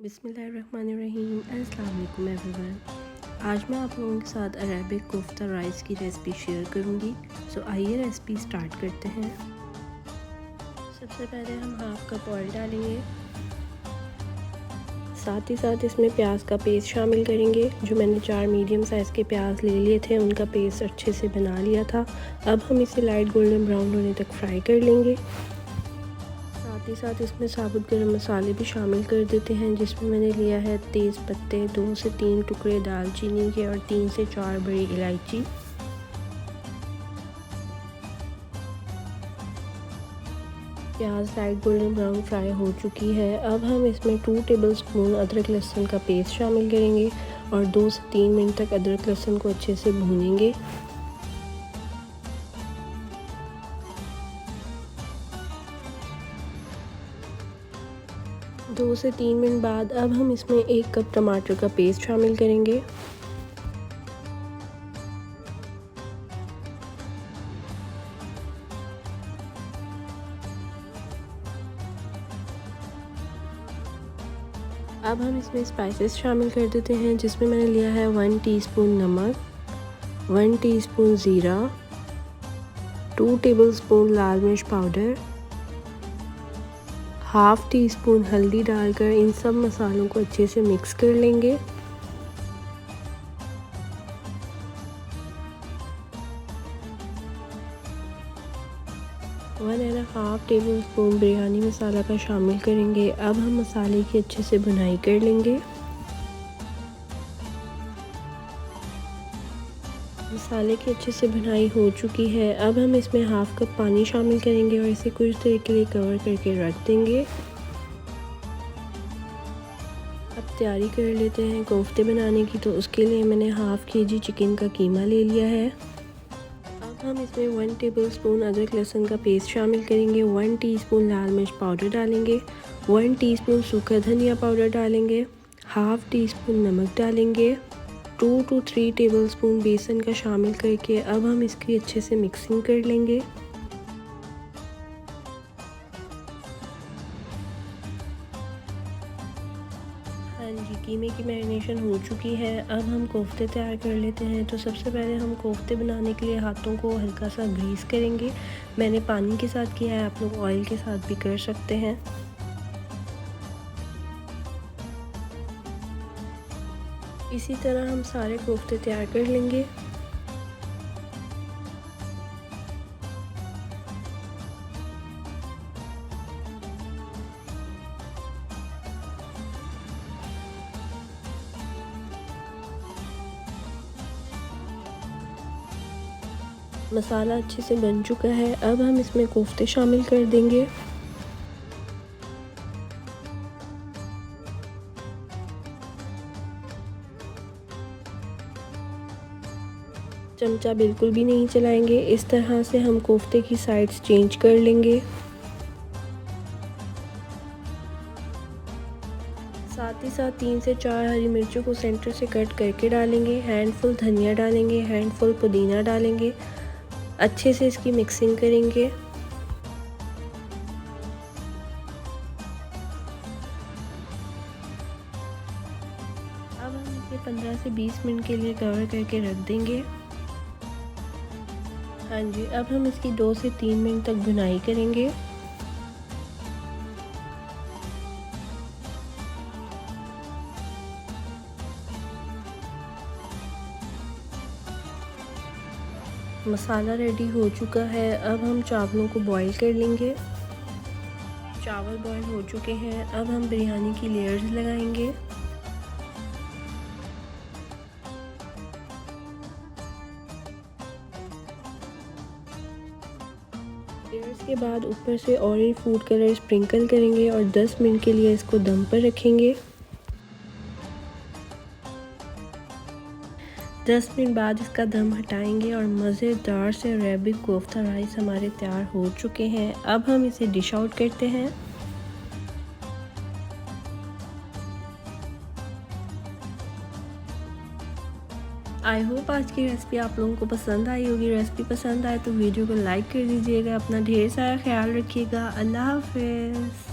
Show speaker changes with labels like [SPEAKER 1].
[SPEAKER 1] बिस्मिल्लाहिर्रहमानिर्रहीम। अस्सलाम वालेकुम एवरीवन। आज मैं आप लोगों के साथ अरेबिक कोफ्ता राइस की रेसिपी शेयर करूंगी। सो आइए रेसिपी स्टार्ट करते हैं। सबसे पहले हम हाफ कप ऑयल डालेंगे, साथ ही साथ इसमें प्याज का पेस्ट शामिल करेंगे। जो मैंने 4 मीडियम साइज़ के प्याज ले लिए थे उनका पेस्ट अच्छे से बना लिया था। अब हम इसे लाइट गोल्डन ब्राउन होने तक फ्राई कर लेंगे। साथ ही साथ इसमें साबुत गरम मसाले भी शामिल कर देते हैं, जिसमें मैंने लिया है तेज़ पत्ते, 2 से 3 टुकड़े दालचीनी के और 3 से 4 बड़ी इलायची। प्याज लाइट गोल्डन ब्राउन फ्राई हो चुकी है। अब हम इसमें 2 टेबलस्पून अदरक लहसुन का पेस्ट शामिल करेंगे और 2 से 3 मिनट तक अदरक लहसुन को अच्छे से भूनेंगे। 2 से 3 मिनट बाद अब हम इसमें 1 कप टमाटर का पेस्ट शामिल करेंगे। अब हम इसमें स्पाइसेस शामिल कर देते हैं, जिसमें मैंने लिया है 1 टीस्पून नमक, 1 टीस्पून ज़ीरा, 2 टेबलस्पून लाल मिर्च पाउडर, हाफ़ टी स्पून हल्दी डालकर इन सब मसालों को अच्छे से मिक्स कर लेंगे। One and half tablespoon biryani masala का शामिल करेंगे। अब हम मसाले की अच्छे से भुनाई कर लेंगे। मसाले की अच्छे से भुनाई हो चुकी है। अब हम इसमें हाफ़ कप पानी शामिल करेंगे और इसे कुछ देर के लिए कवर करके रख देंगे। अब तैयारी कर लेते हैं कोफ्ते बनाने की। तो उसके लिए मैंने हाफ़ केजी चिकन का कीमा ले लिया है। अब हम इसमें 1 टेबलस्पून अदरक लहसुन का पेस्ट शामिल करेंगे, 1 टीस्पून लाल मिर्च पाउडर डालेंगे, 1 टीस्पून सूखा धनिया पाउडर डालेंगे, हाफ़ टी स्पून नमक डालेंगे, 2 to 3 टेबलस्पून बेसन का शामिल करके अब हम इसकी अच्छे से मिक्सिंग कर लेंगे। हाँ जी, कीमे की मैरिनेशन हो चुकी है। अब हम कोफ्ते तैयार कर लेते हैं। तो सबसे पहले हम कोफ्ते बनाने के लिए हाथों को हल्का सा ग्रीस करेंगे। मैंने पानी के साथ किया है, आप लोग ऑयल के साथ भी कर सकते हैं। इसी तरह हम सारे कोफ्ते तैयार कर लेंगे। मसाला अच्छे से बन चुका है। अब हम इसमें कोफ्ते शामिल कर देंगे। चमचा बिल्कुल भी नहीं चलाएंगे। इस तरह से हम कोफ्ते की साइड्स चेंज कर लेंगे। साथ ही साथ 3 से 4 हरी मिर्चों को सेंटर से कट करके डालेंगे। हैंडफुल धनिया डालेंगे, हैंडफुल पुदीना डालेंगे। अच्छे से इसकी मिक्सिंग करेंगे। अब हम इसे 15 से 20 मिनट के लिए कवर करके रख देंगे। हाँ जी, अब हम इसकी 2 से 3 मिनट तक भुनाई करेंगे। मसाला रेडी हो चुका है। अब हम चावलों को बॉईल कर लेंगे। चावल बॉईल हो चुके हैं। अब हम बिरयानी की लेयर्स लगाएंगे। लेयर्स के बाद ऊपर से ऑरेंज फूड कलर स्प्रिंकल करेंगे और 10 मिनट के लिए इसको दम पर रखेंगे। 10 मिनट बाद इसका दम हटाएंगे और मज़ेदार से अरेबिक कोफ्ता राइस हमारे तैयार हो चुके हैं। अब हम इसे डिश आउट करते हैं। आई होप आज की रेसिपी आप लोगों को पसंद आई होगी। रेसिपी पसंद आए तो वीडियो को लाइक कर दीजिएगा। अपना ढेर सारा ख्याल रखिएगा। अल्लाह हाफ़िज़।